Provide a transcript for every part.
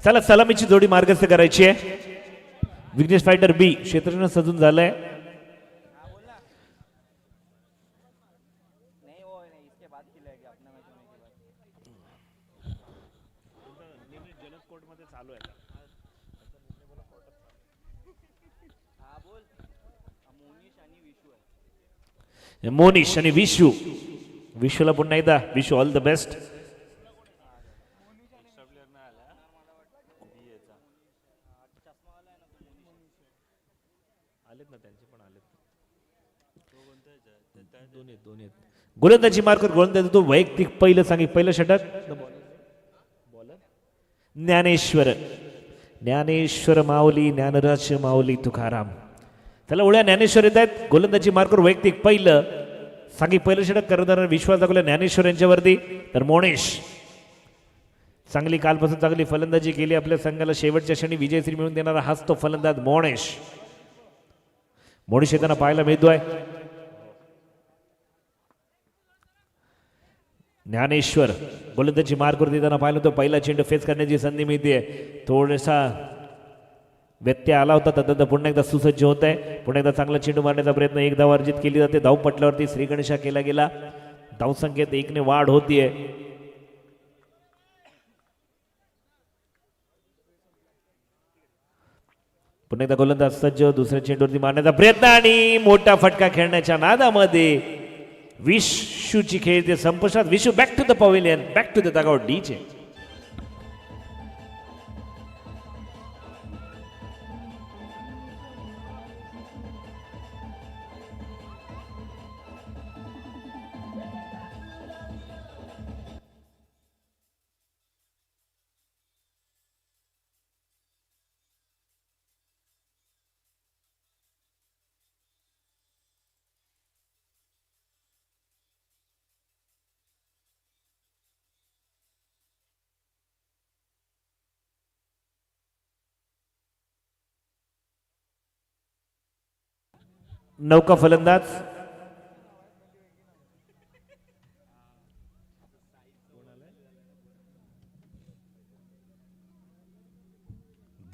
चला सलामीची जोडी मार्गस्थ करायची आहे. विघ्नेश फायटर बी क्षेत्ररक्षण सजून झालंय. मोनिश आणि विशू. विशूला पुन्हा एकदा विशू ऑल द बेस्ट. गोलंदाजी मार्कर गोलंदाजी तो वैयक्तिक पहिलं सांगित पहिलं षटक ज्ञानेश्वर. ज्ञानेश्वर माऊली ज्ञानराज माऊली तुकाराम. त्याला ओळ्या ज्ञानेश्वर येत आहेत. गोलंदाजी मार्कर वैयक्तिक पहिलं सांगित पहिलं षटक करणारा विश्वास दाखवला ज्ञानेश्वर यांच्यावरती. तर मोनेश चांगली कालपासून चांगली फलंदाजी केली. आपल्या संघाला शेवटच्या क्षणी विजयश्री मिळवून देणारा हाच तो फलंदाज मोनेश. मोनेश येताना पाहायला मिळतोय. ज्ञानेश्वर गोलंदाजी मार्कवर देताना पाहिलं तो पहिला चेंडू फेस करण्याची संधी मिळते. थोडासा व्यत्यय आला होता तदनंतर पुन्हा एकदा सुसज्ज होत आहे. पुन्हा एकदा चांगला चेंडू मारण्याचा प्रयत्न. एक धाव अर्जित केली जाते. धाव पटल्यावरती श्रीगणेशा केला गेला. धावसंख्येत 1ने वाढ होतीये. पुन्हा एकदा गोलंदाज सज्ज. दुसऱ्या चेंडूवरती मारण्याचा प्रयत्न आणि मोठा फटका खेळण्याच्या नादामध्ये विशूची खेळते संपुष्टात. Vishu back to the pavilion, back to the dugout. डीचे नौका फलंदाज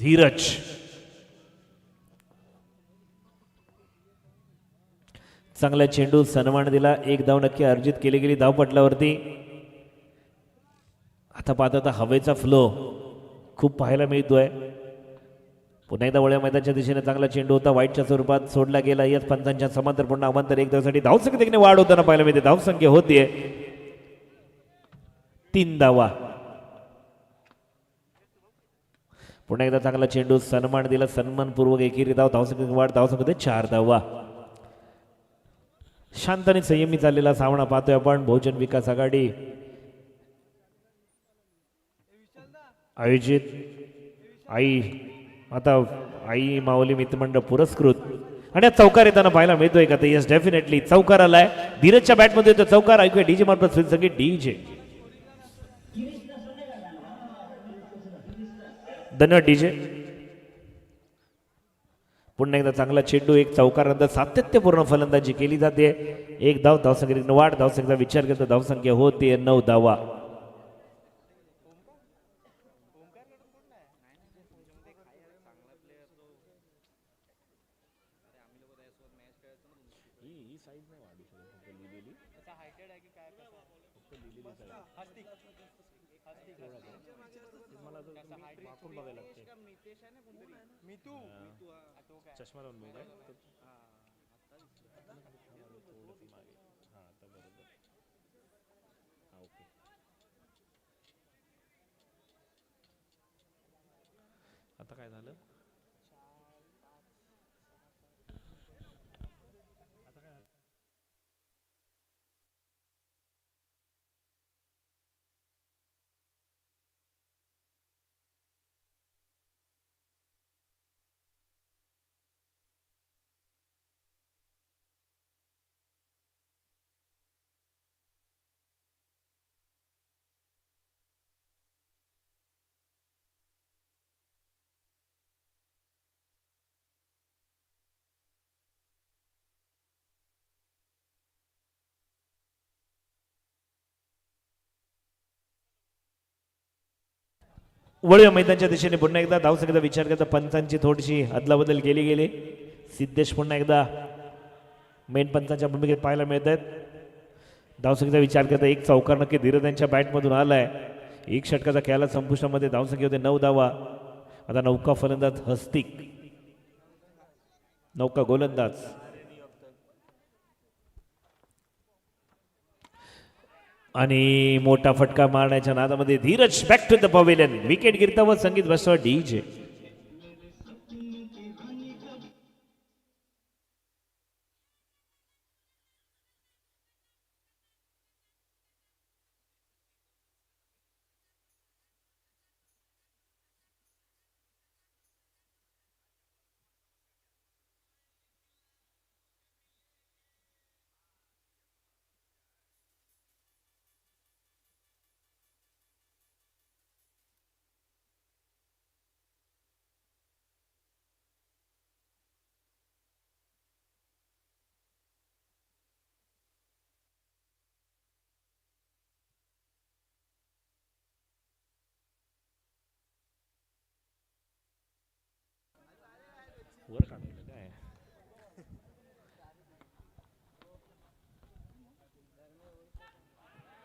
धीरज. चांगला चेंडू सन्मान दिला. एक धाव नक्की अर्जित केली गेली धावपटलावरती. आता पाहता हवेचा फ्लो खूप पाहायला मिळतोय. पुन्हा एकदा वळ्या मैदानाच्या दिशेने चांगला चेंडू होता. वाईटच्या स्वरूपात सोडला गेला. यस पंचांच्या समांतर पुन्हा अवांतर एक धावसाठी धावसंख्येने वाढ होताना पाहायला मिळते. धावसंख्या होतीये 3 धावा. पुन्हा एकदा चांगला चेंडू सन्मान दिला. सन्मानपूर्वक एकेरी धाव. धावसंख्येने वाढ. धावसंख्येत 4 धावा. शांत आणि संयमी चाललेला सामना पाहतोय आपण. बहुजन विकास आघाडी आयोजित आई माऊली मित्रमंडळ पुरस्कृत आणि चौकार येताना पाहायला मिळतोय का? तर यस डेफिनेटली चौकार आलाय. धीरजच्या बॅटमध्ये येतो चौकार. ऐकूया डीजे मार्फत स्विच संगीत. डीजे धन्यवाद डीजे. पुन्हा एकदा चांगला चेंडू. एक चौकारानंतर सातत्यपूर्ण फलंदाजी केली जाते. एक धाव. धावसंख्येने वाढ. धावसंख्येचा विचार करता धावसंख्या होते 9 धावा. चष्मा लावून बघ. आता काय झालं? वळूया मैदानाच्या दिशेने पुन्हा एकदा धावसंख्येचा विचार करता पंचांची थोडीशी अदलाबदल केली गेली. सिद्धेश पुन्हा एकदा मेन पंचांच्या भूमिकेत पाहायला मिळत आहेत. धावसंख्येचा विचार करता एक चौकार नक्की धीरज यांच्या बॅटमधून आलाय. एक षटकाचा खेळाला संपुष्टामध्ये धावसंख्या होते 9 धावा. आता नौका फलंदाज हस्तिक, नौका गोलंदाज. आणि मोठा फटका मारण्याच्या नादामध्ये Dheeraj back to the pavilion. Wicket गिरता व संगीत बसवा डीजे.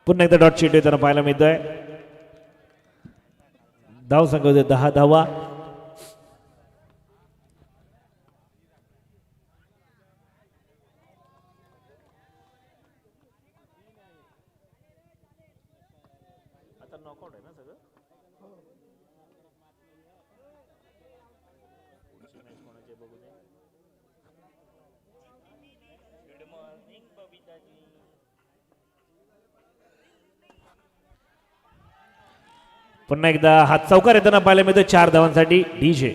पुन्हा एकदा डॉट शीट येताना पाहायला मिळतोय. धाव संख्या होते 10 धावा. पुन्हा एकदा हात चौकार येताना पाहायला मिळतो 4 धावांसाठी डीजे.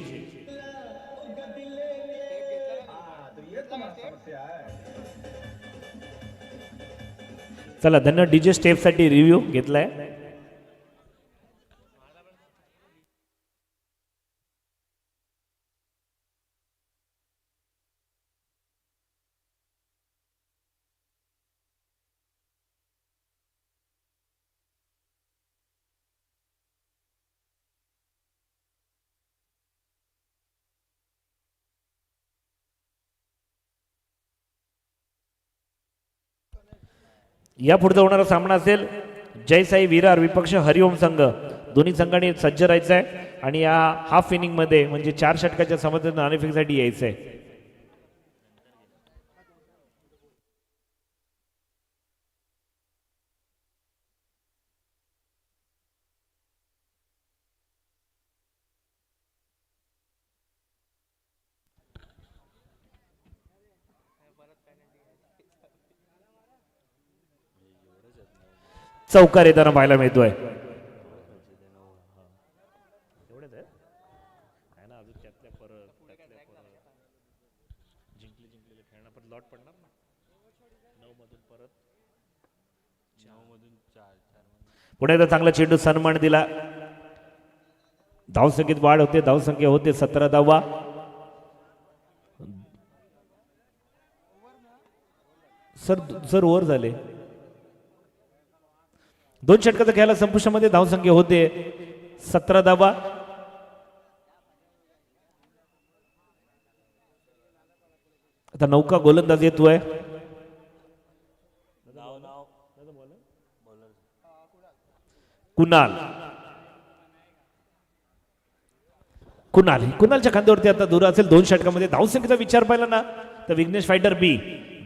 चला धन्यवाद डीजे. स्टेप साठी रिव्ह्यू घेतलाय. या पुढचा होणारा सामना असेल जयसाई विरार विपक्ष हरिओम संघ. दोन्ही संघांनी सज्ज राहायचं आहे आणि या हाफ इनिंग मध्ये म्हणजे 4 षटकाच्या समतेत नाणेफेकीसाठी यायचं आहे. चौकार येताना पाहायला मिळतोय. पुढे एकदा चांगला चेंडू सन्मान दिला. धावसंख्येत वाढ होते. धावसंख्या होते 17 धावा. सर ओव्हर झाले. 2 षटकाचा खेळाला संपुष्टामध्ये धावसंख्या होते 17 धावा. आता नौका गोलंदाज येतोय. कुणाल. कुणालच्या खांद्यावरती आता दूर असेल. 2 षटकामध्ये धावसंख्येचा विचार पाहिला ना तर विघ्नेश फायटर बी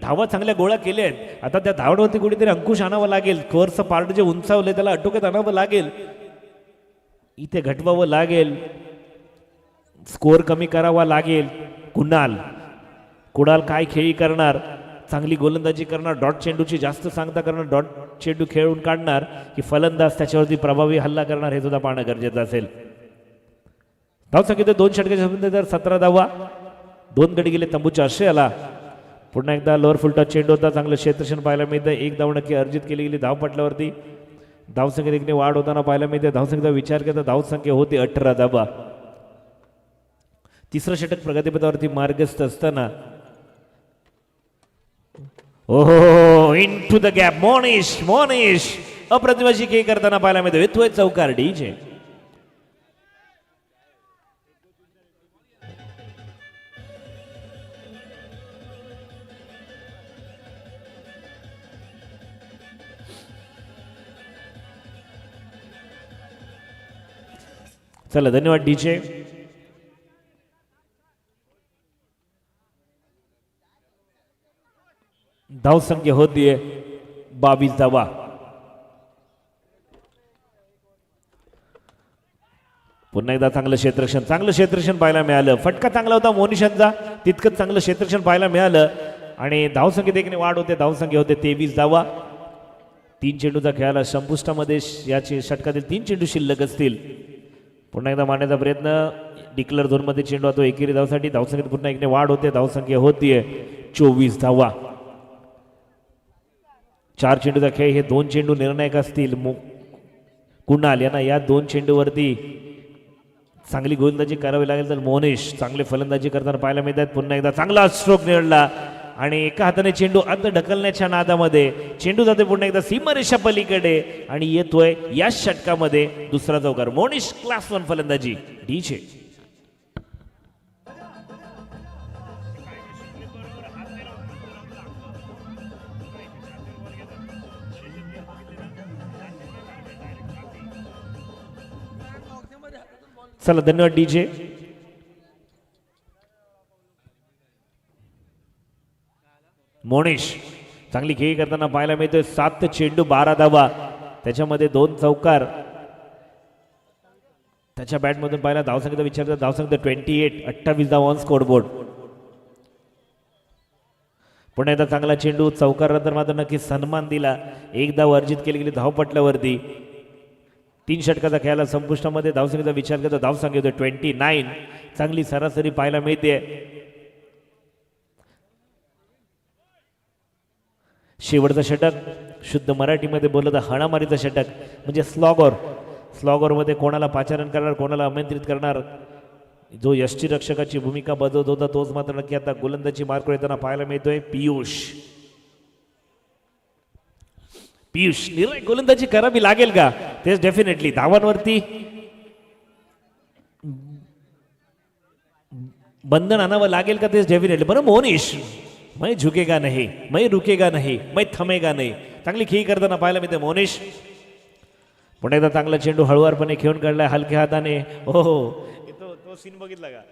धावा चांगल्या गोळा केल्या आहेत. आता त्या धावांवरती कुठेतरी अंकुश आणावं लागेल. कव्हरचं पार्ट जे उंचावलंय त्याला अटोक्यात आणावं लागेल. इथे घटवावं लागेल. स्कोअर कमी करावा लागेल. कुणाल काय खेळी करणार. चांगली गोलंदाजी करणार. डॉट चेंडूची जास्त सांगता करणार. डॉट चेंडू खेळून काढणार की फलंदाज त्याच्यावरती प्रभावी हल्ला करणार हे सुद्धा पाहणं गरजेचं असेल. धावसंख्येत 2 षटकाच्या संबंधित 17 धावा. 2 गडी गेले तंबूच्या आश्रयाला. पुन्हा एकदा लोअर फुलटॉस चेंडू होता. चांगलं क्षेत्रक्षण पाहायला मिळतं. 1 धाव नक्की अर्जित केली गेली धावपटल्यावरती. धावसंख्येत देखील वाढ होताना पाहायला मिळते. धावसंख्येचा विचार करता धावसंख्या होती 18 धावा. 3रं षटक प्रगतीपथावरती मार्गस्थ असताना ओहो in to the gap Monish अप्रतिमाची खेळ करताना पाहायला मिळतो. येतोय चौकार डीजे. चला धन्यवाद डीजे. धावसंख्या होतीये 22 धावा. पुन्हा एकदा चांगलं क्षेत्ररक्षण पाहायला मिळालं. फटका चांगला होता मोनिशांचा, तितकंच चांगलं क्षेत्ररक्षण पाहायला मिळालं आणि धावसंख्येत एक वाढ होते. धावसंख्या होते 23 धावा. 3 चेंडूचा खेळाला संपुष्टामध्ये याचे षटकातील 3 चेंडू शिल्लक असतील. पुन्हा एकदा मारण्याचा प्रयत्न. डिक्लर झोनमध्ये चेंडू होतो एकेरी धावसाठी. धावसंख्येत पुन्हा एकने वाढ होते. धावसंख्या होतीये 24 धावा. 4 चेंडूचा खेळ. हे 2 चेंडू निर्णायक असतील. कुणाल यांना या 2 चेंडूवरती चांगली गोलंदाजी करावी लागेल. तर मोनेश चांगले फलंदाजी करताना पाहायला मिळतात. पुन्हा एकदा चांगला स्ट्रोक निवडला आणि एका हाताने चेंडू अर्ध ढकलण्याच्या नादामध्ये चेंडू जाते पुन्हा एकदा सीमारेषा पलीकडे आणि येतोय या षटकामध्ये दुसरा चौकार. मोनिश क्लास 1 फलंदाजी डीजे. चला धन्यवाद डीजे. मोनिश चांगली खेळी करताना पाहायला मिळतोय. 7 चेंडू 12 धावा. त्याच्यामध्ये 2 चौकार. त्याच्या बॅटमधून पाहिला धावसंख्येचा विचार करता धावसंख्या 28. 28 धावा ऑन स्कोरबोर्ड. पुन्हा एकदा चांगला चेंडू. चौकार नंतर मात्र नक्की सन्मान दिला. 1 धाव अर्जित केली गेली धावपटल्यावरती. 3 षटकाचा खेळाला संपुष्टामध्ये धावसंख्येचा विचार करता धावसंख्या होते 29. चांगली सरासरी पाहायला मिळते. शेवटचं षटक शुद्ध मराठीमध्ये बोललं तर हाणामारीचं षटक म्हणजे स्लॉगर मध्ये कोणाला पाचारण करणार कोणाला आमंत्रित करणार. जो यष्टीरक्षकाची भूमिका बजावत होता तोच मात्र नक्की आता गोलंदाजी मार्क येताना पाहायला मिळतोय. पियुष निर्णय गोलंदाजी करावी लागेल का तेच डेफिनेटली. धावांवरती बंधन आणावं लागेल का तेच डेफिनेटली. बरं मोनिश मैं झुकेगा नहीं, मैं रुकेगा नहीं, मैं थमेगा नहीं. चांगली खेळी करताना पाहायला मिळते मोनिश. पुन्हा एकदा चांगला चेंडू हळुवारपणे खेळून काढलाय हलक्या हाताने. हो तो सीन बघितला का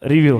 रिव्ह्यू.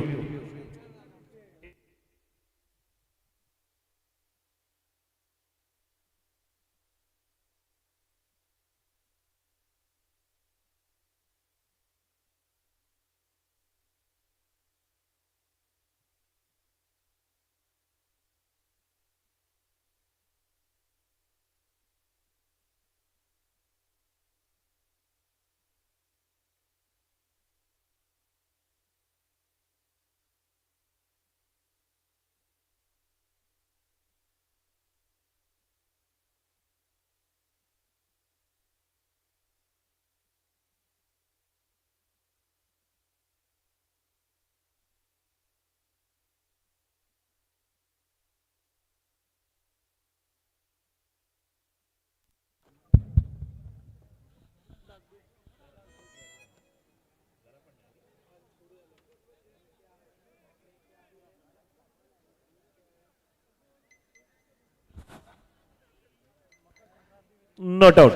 Not out.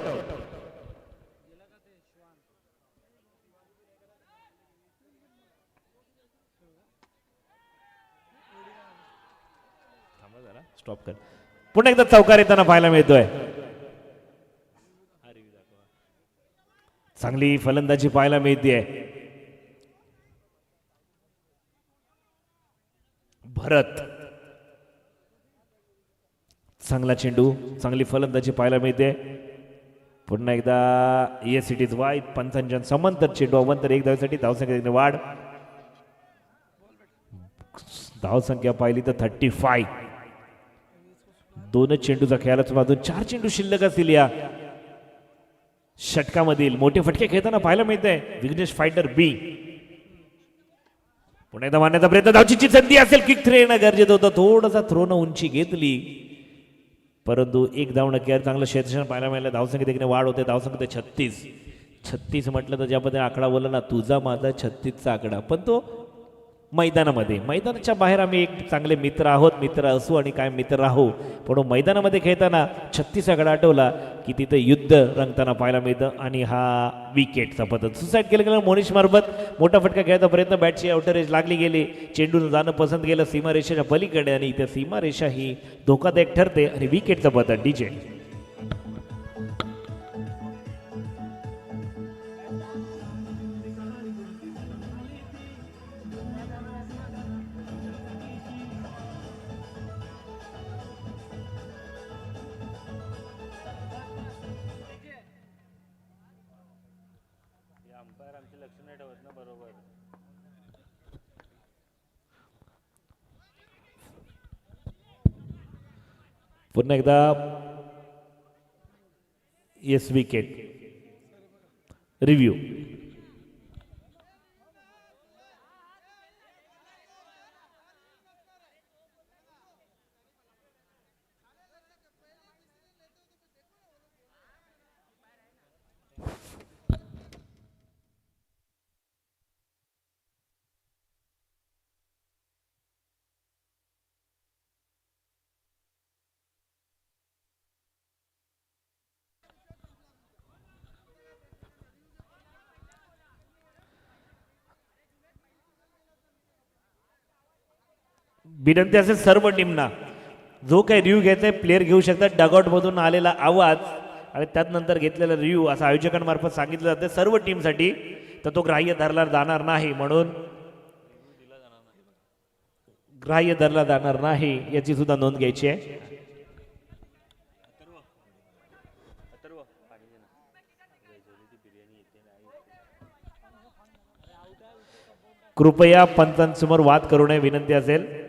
स्टॉप कर. पुन्हा एकदा चौकार येताना पाहायला मिळतोय. चांगली फलंदाजी पाहायला मिळते. भरत चांगला चेंडू चांगली फलंदाजी पाहायला मिळते. पुन्हा एकदा येस इट इज वाईड. पंचांच्या समांतर चेंडू अवंतर 1 धावेसाठी धावसंख्या वाढ. धावसंख्या पाहिली तर 35. 2 चेंडूचा खेळाला बाजून 4 चेंडू शिल्लक असतील या षटकामधील. मोठे फटके खेळताना पाहायला मिळते विघ्नेश फायटर बी. पुन्हा एकदा मारण्याचा प्रयत्न. धावची संधी असेल. किक थ्रो येणं गरजेचं होतं. थोडासा थ्रोनं उंची घेतली परंतु 1 धाव नक्की. चांगलं क्षेत्ररक्षण पाहायला मिळालं. धावसंख्येत देखील वाढ होते. धावसंख्या 36 म्हटलं तर ज्या पद्धतीने आकडा बोलला ना तुझा माझा 36चा आकडा पण तो मैदानामध्ये. मैदानाच्या बाहेर आम्ही एक चांगले मित्र आहोत, मित्र असू आणि काय मित्र राहू, पण मैदानामध्ये खेळताना 36 गडा आठवला की तिथे युद्ध रंगताना पाहायला मिळतं. आणि हा विकेटचा पद्धत सुसाईड केलं गेलं मोनिश मार्फत. मोठा फटका खेळायचा प्रयत्न, बॅटची आउटर एज लागली गेली, चेंडून जाणं पसंत केलं सीमारेषेच्या पलीकडे आणि इथे सीमारेषा ही धोकादायक ठरते आणि विकेटचा पद्धत डीजे. पुन्हा एकदा येस विकेट रिव्ह्यू. विनंती असेल सर्व टीमना, जो काही रिव्ह्यू घ्यायचा आहे प्लेअर घेऊ शकतात. डगआउटमधून आलेला आवाज आणि त्यानंतर घेतलेला रिव्ह्यू असं आयोजकांमार्फत सांगितलं जाते सर्व टीमसाठी, तर तो ग्राह्य धरला जाणार नाही. म्हणून ग्राह्य धरला जाणार नाही याची सुद्धा नोंद घ्यायची आहे. कृपया पंचांसमोर वाद करू नये विनंती असेल.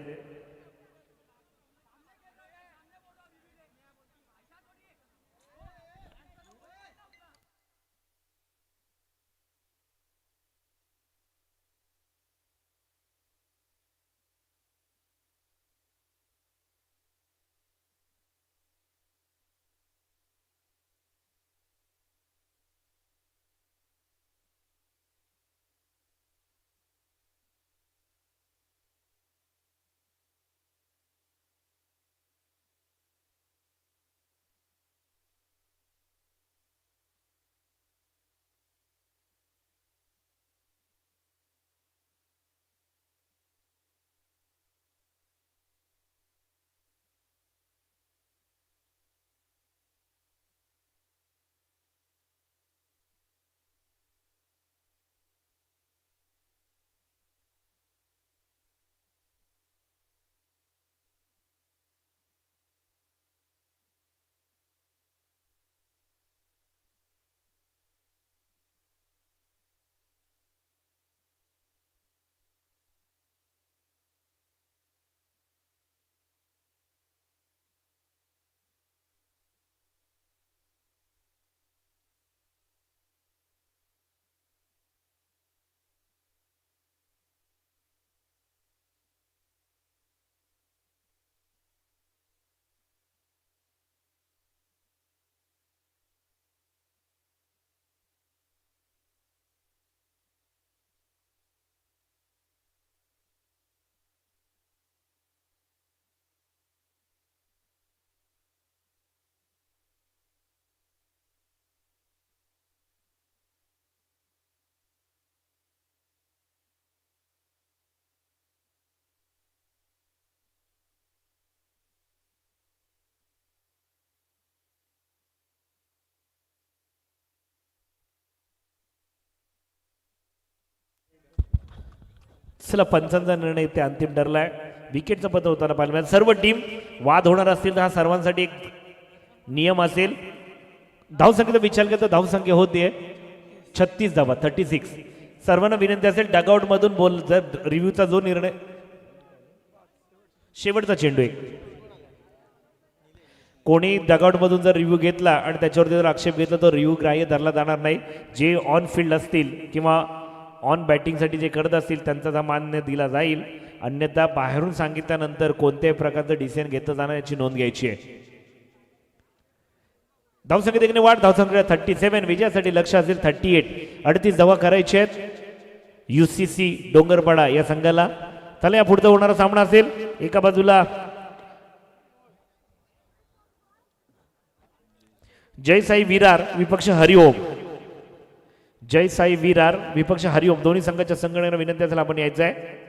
चला पंचांचा निर्णय ते अंतिम ठरलाय. विकेटचा पद होताना पाहिलं. सर्व टीम वाद होणार असतील तर हा सर्वांसाठी एक नियम असेल. धावसंख्येचा विचार केला तर धावसंख्या होते 36 धावा 36. सर्वांना विनंती असेल डगआउट मधून बोल, जर रिव्ह्यूचा जो निर्णय शेवटचा चेंडू एक कोणी डगआउट मधून जर रिव्ह्यू घेतला आणि त्याच्यावरती जर आक्षेप घेतला तर रिव्ह्यू ग्राह्य धरला जाणार नाही. जे ऑन फील्ड असतील किंवा ऑन बॅटिंगसाठी जे करत असतील त्यांचा हा मान्य दिला जाईल. अन्यथा बाहेरून सांगितल्यानंतर कोणत्याही प्रकारचं डिसिजन घेतलं जाणार याची नोंद घ्यायची आहे. धावसंख्या देखील वाढ. धावसंख्या 37. विजयासाठी लक्ष असेल 38. 38 धावा करायचे आहेत UCC डोंगरपाडा या संघाला. चला या पुढचा होणारा सामना असेल एका बाजूला जय साई विरार विपक्ष हरिओम. जय साई विरार विपक्ष हरिओम दोन्ही संघाच्या संघटनेला विनंती असेल आपण यायचं आहे.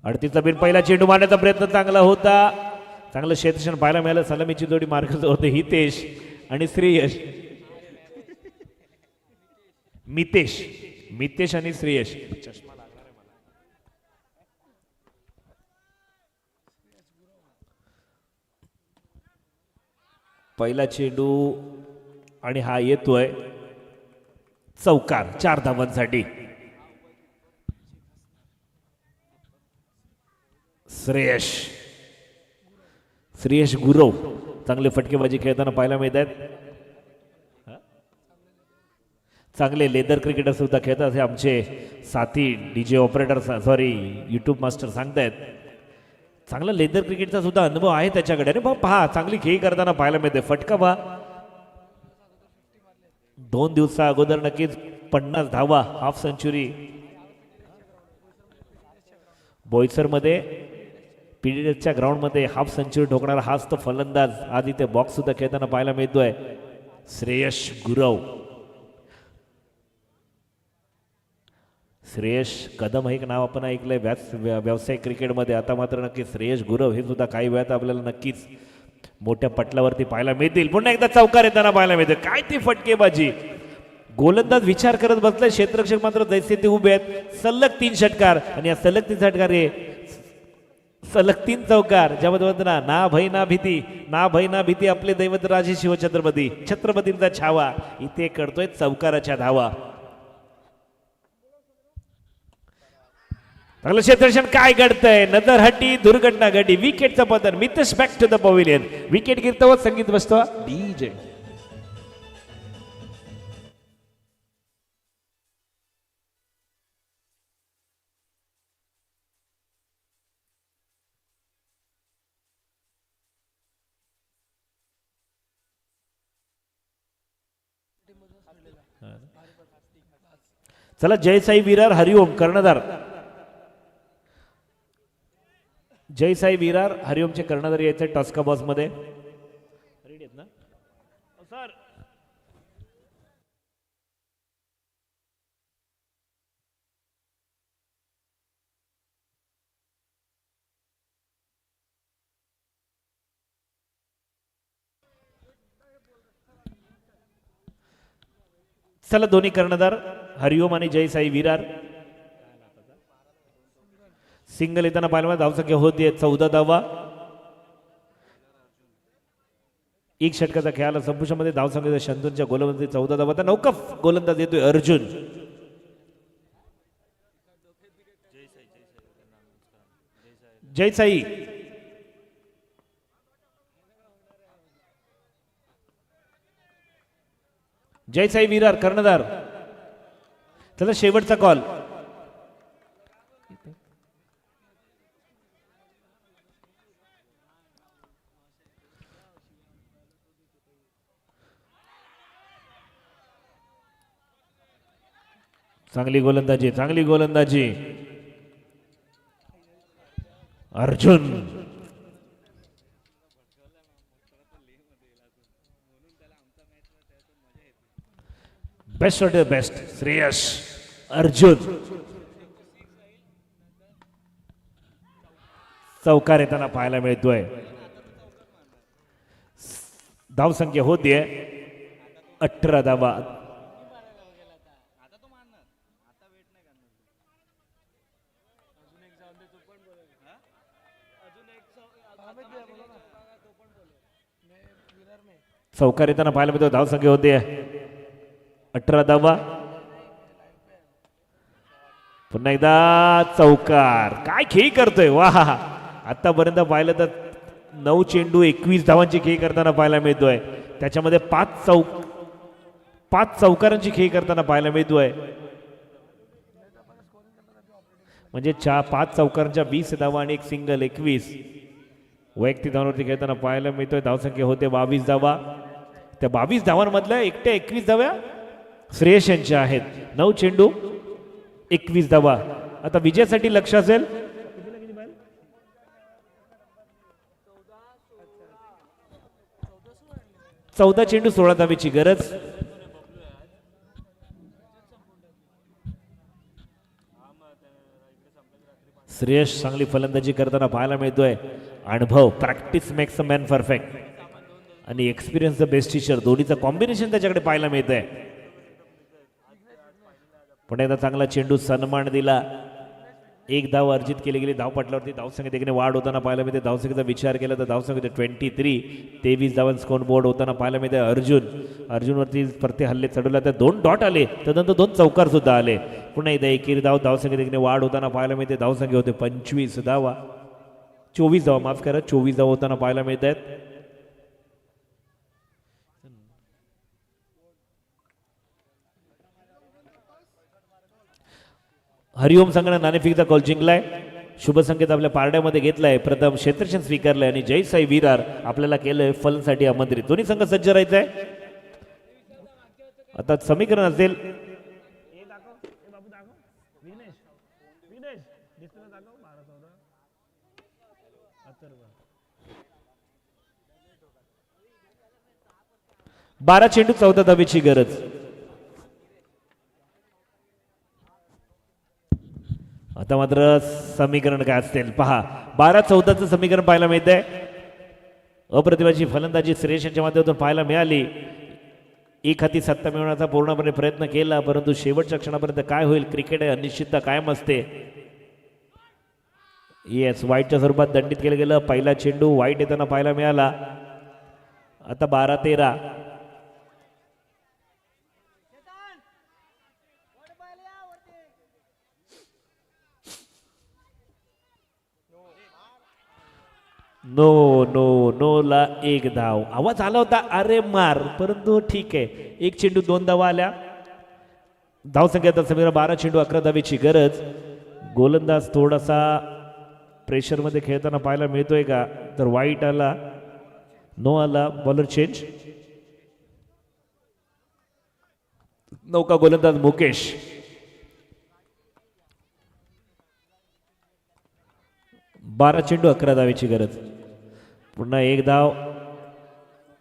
अडतीचा बिन पहिला चेंडू मारण्याचा प्रयत्न चांगला होता. चांगलं क्षेत्ररक्षण पाहायला मिळालं. सलामीची जोडी मार्कच होते हितेश आणि श्रेयश. मितेश आणि श्रेयश. पहिला चेंडू आणि हा येतोय चौकार 4 धावांसाठी. श्रेयश गुरव चांगले फटकेबाजी खेळताना पाहायला मिळत आहेत. चांगले लेदर क्रिकेटर सुद्धा खेळतात हे आमचे साथी डीजे ऑपरेटर युट्यूब मास्टर सांगतायत. चांगला लेदर क्रिकेटचा सुद्धा अनुभव आहे त्याच्याकडे. अरे बा पहा चांगली खेळी करताना पाहायला मिळते. फटका पहा 2 दिवसा अगोदर नक्कीच 50 धावा हाफ सेंचुरी बोईसर मध्ये पीडीएसच्या ग्राउंड मध्ये हाफ सेंचुरी ठोकणारा हाच तो फलंदाज आज इथे बॉक्स सुद्धा खेळताना पाहायला मिळतोय श्रेयश गुरव. श्रेयश कदम हे एक नाव आपण ऐकलंय व्यावसायिक क्रिकेटमध्ये. आता मात्र नक्की श्रेयश गुरव हे सुद्धा काही वेळात आपल्याला नक्कीच मोठ्या पटलावरती पाहायला मिळतील. पुन्हा एकदा चौकार येताना पाहायला मिळते. काय ती फटकेबाजी. गोलंदाज विचार करत बसलाय. क्षेत्ररक्षक मात्र जैसे ते उभे आहेत. सलग 3 षटकार आणि या सलग 3 षटकार हे सलग 3 चौकार. ज्यामध्ये ना भय ना भीती. ना भय ना भीती आपले दैवत राजे शिवछत्रपती. छत्रपतींचा छावा इथे करतोय चौकाराच्या धावा. चांगलं क्षेत्ररक्षण काय घडतंय. नजर हटी दुर्घटना घडी. विकेटचं पतन. Mitesh back to the pavilion. Wicket गिरतो संगीत बसतो डीजे. चला जय साई विरार हरिओम कर्णधार. जय साई विरार हरिओमचे कर्णधार यायचे टॉस्का बॉस मध्ये. रेडी आहेत ना सर. चला दोन्ही कर्णधार हरिओम आणि जय साई विरार. सिंगल येताना पाहायला धावसंख्या होती 14 धावा. एक षटकाचा खेळाला संपुष्टामध्ये धावसंख्या शंतूंच्या गोलंदाजी 14 धावा. तर नौकफ गोलंदाज येतोय अर्जुन. जय साई जय साई विरार कर्णधार. चला शेवटचा कॉल. चांगली गोलंदाजी चांगली गोलंदाजी Arjun. Best of the best Shreyas Arjun. चौकार येताना पाहायला मिळतोय. धावसंख्या होतीये 18 धावा. चौकार येताना पाहायला मिळतो. धावसंख्या होते 18 धावा. पुन्हा एकदा चौकार. काय खेळ करतोय वाह. आतापर्यंत पाहिलं तर 9 चेंडू 21 धावांची खेळ करताना पाहायला मिळतोय. त्याच्यामध्ये 5 चौकारांची खेळ करताना पाहायला मिळतोय. म्हणजे 5 चौकारांच्या 20 धावा आणि एक सिंगल 21 वैयक्तिक धावांवरती खेळताना पाहायला मिळतोय. धावसंख्या होते 22 धावा. त्या 22 धावांमधल्या एकट्या 21 धाव्या श्रेयस यांच्या आहेत. 9 चेंडू 21 धावा. आता विजयासाठी लक्ष असेल. 14 चेंडू 16 धावेची गरज. श्रेयस चांगली फलंदाजी करताना पाहायला मिळतोय. अनुभव practice makes a man perfect आणि एक्सपिरियन्स द बेस्ट टीचर दोन्हीचं कॉम्बिनेशन त्याच्याकडे पाहायला मिळतंय. पण एकदा चांगला चेंडू सन्मान दिला. 1 धाव अर्जित केली गेली. धावपटलावरती धावसंख्या देखील वाढ होताना पाहायला मिळते. धावसंख्येचा विचार केला तर धावसंख्या 23 धावांचा स्कोर बोर्ड होताना पाहायला मिळते. अर्जुनवरती प्रति हल्ले चढवला तर 2 डॉट आले. त्यानंतर 2 चौकार सुद्धा आले. पुन्हा एकदा 1 धावसंख्या देखील वाढ होताना पाहायला मिळते. धावसंख्या होते 25 धावा. 24 धावा माफ करा 24 धावा होताना पाहायला मिळत आहेत. हरिओम संघाने नाणेफेकीचा कॉल जिंकलाय. शुभ संकेत आपल्या पारड्यामध्ये घेतलाय. प्रथम क्षेत्ररक्षण स्वीकारलंय आणि जय साई विरार आपल्याला केलंय फलसाठी आमंत्रित. दोन्ही संघ सज्ज राहायचंय. आता समीकरण असेल 12 चेंडू 14 धावेची गरज. आता मात्र समीकरण काय असेल पहा. 12-14चं समीकरण पाहायला मिळतंय. अप्रतिभाची फलंदाजी श्रेयस यांच्या माध्यमातून पाहायला मिळाली. एक हाती सत्ता मिळवण्याचा पूर्णपणे प्रयत्न केला परंतु शेवटच्या क्षणापर्यंत काय होईल क्रिकेट आहे अनिश्चितता कायम असते. येस वाईटच्या स्वरूपात दंडित केलं गेलं. पहिला चेंडू वाईट येताना पाहायला मिळाला. आता 12-13 नो नो नो ला 1 धाव. आवाज आला होता अरे मार परंतु ठीक आहे. 1 चेंडू 2 धावा आल्या. धावसंख्या आता समीर 12 चेंडू 11 धावेची गरज. गोलंदाज थोडासा प्रेशरमध्ये खेळताना पाहायला मिळतोय का तर वाईट आला. नो आला. Bowler change. नौका गोलंदाज मुकेश. बारा चेंडू 11 धावेची गरज. पुन्हा 1 धाव.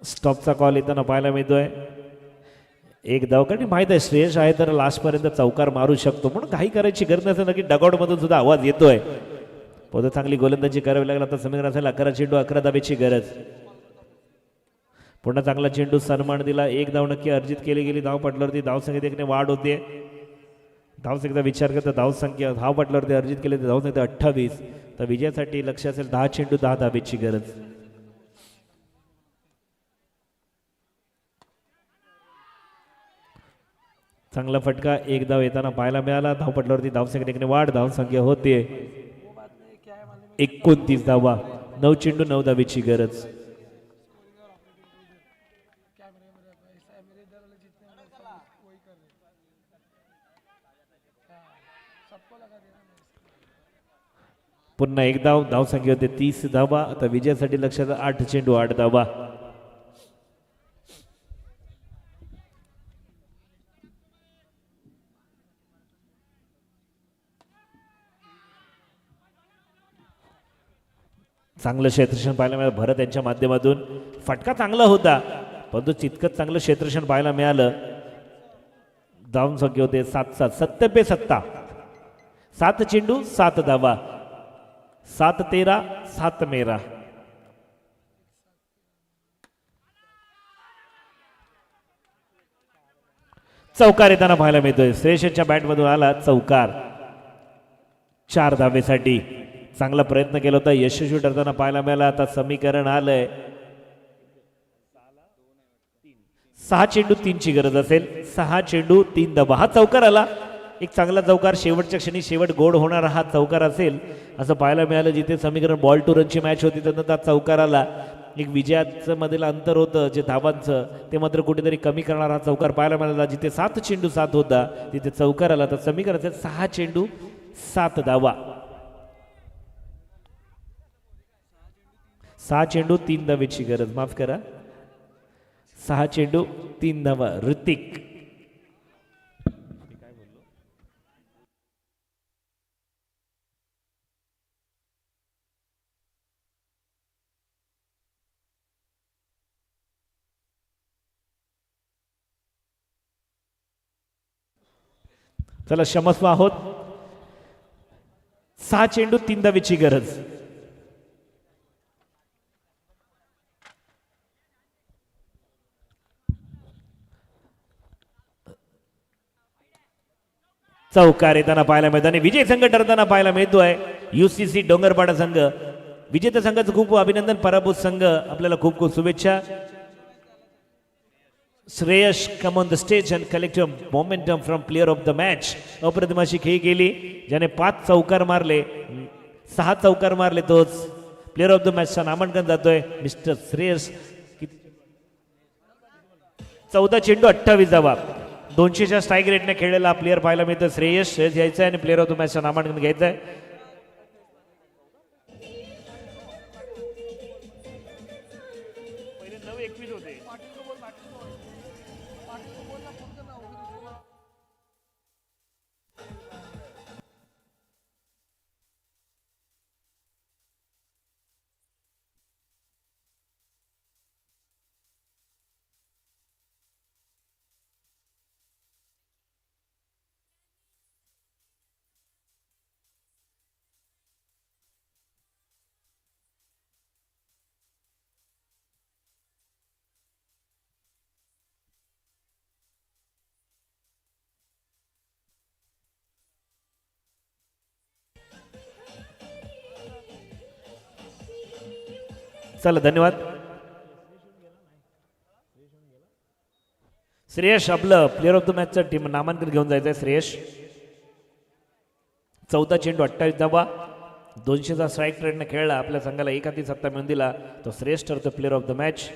स्टॉपचा कॉल येताना पाहायला मिळतोय. 1 धाव कारण माहित आहे श्रेयस आहे तर लास्टपर्यंत चौकार मारू शकतो म्हणून काही करायची गरज नसेल. नक्की डगआउट मधून सुद्धा आवाज येतोय. बहुत चांगली गोलंदाजी करावी लागेल. आता समीकरण असेल 11 चेंडू 11 धावेची गरज. पुन्हा चांगला चेंडू सन्मान दिला, एक धाव नक्की अर्जित केली गेली धावपटलावरती. धावसंख्येत एकने वाढ होते. धावसंख्येचा विचार करता धावसंख्या धावपटलावरती अर्जित केले तर धावसंख्या 28. तर विजयासाठी लक्ष असेल 10 चेंडू 10 धावेची गरज. चांगला फटका एक धाव येताना पाहायला मिळाला. धावपटलावरती धावसंख्येत एकने वाढ, धावसंख्या होते 29 धावा. 9 चेंडू 9 धावेची गरज. पुन्हा एक धाव, धावसंख्या होते 30 धावा. आता विजयासाठी लक्षात 8 चेंडू 8 धावा. चांगलं क्षेत्ररक्षण पाहायला मिळालं भरत यांच्या माध्यमातून. फटका चांगला होता परंतु तितकंच चांगलं क्षेत्ररक्षण पाहायला मिळालं. धावून संख्या होते 7-7. 70-7. 7 चेंडू 7 धावा. 7-13 7 मेरा. चौकार येताना पाहायला मिळतोय. श्रेयसच्या बॅटमधून आला चौकार 4 धावेसाठी. चांगला प्रयत्न केला होता, यशस्वी ठरताना पाहायला मिळाला. आता समीकरण आलंय 6 चेंडू 3 ची गरज असेल. 6 चेंडू 3 धावा. हा चौकार आला, एक चांगला चौकार. शेवटच्या क्षणी शेवट गोड होणारा हा चौकार असेल असं पाहायला मिळालं. जिथे समीकरण बॉल टू रनची मॅच होती त्यानंतर हा चौकार आला. एक विजयाचं मधील अंतर होतं जे धावांचं ते मात्र कुठेतरी कमी करणारा हा चौकार पाहायला मिळाला. जिथे 7 चेंडू 7 होता तिथे चौकार आला. तर समीकरण असेल 6 चेंडू 7 धावा. 6 चेंडू 3 धावेची गरज. माफ करा, 6 चेंडू 3 धावा. ऋतिक चला क्षमस्व आहोत. 6 चेंडू 3 धावेची गरज. चौकार येताना पाहायला मिळतो आणि विजय संघ ठरताना पाहायला मिळतोय. UCC डोंगरपाडा संघ विजेता संघाचं खूप अभिनंदन. पराभूत संघ आपल्याला खूप खूप शुभेच्छा. Shreyas come on the stage and collect momentum from player of the match. अप्रतिम अशी खेळी केली ज्याने 5 चौकार मारले, 6 चौकार मारले. तोच प्लेअर ऑफ द मॅचचा नामांकन जातोय मिस्टर श्रेयस. 14 चेंडू 28 धावा. 200च्या स्ट्राईक रेटने खेळलेला प्लेअर पाहायला मिळतो. श्रेयस घ्यायचा आणि प्लेअर ऑफ द मॅचचं नामांकन घ्यायचं आहे. चला धन्यवाद. श्रेयस आपलं प्लेअर ऑफ द मॅचचं टीम नामांकन घेऊन जायचं आहे. श्रेयस 14 चेंडू 28 धावा. 200चा स्ट्राईक रेटने खेळला. आपल्या संघाला एकाती सत्ता मिळून दिला. तो श्रेयस ठरतो प्लेअर ऑफ द मॅच.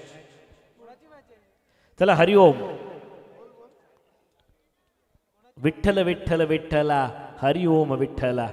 चला हरिओम. विठ्ठल विठ्ठल विठ्ठला हरिओम विठ्ठला.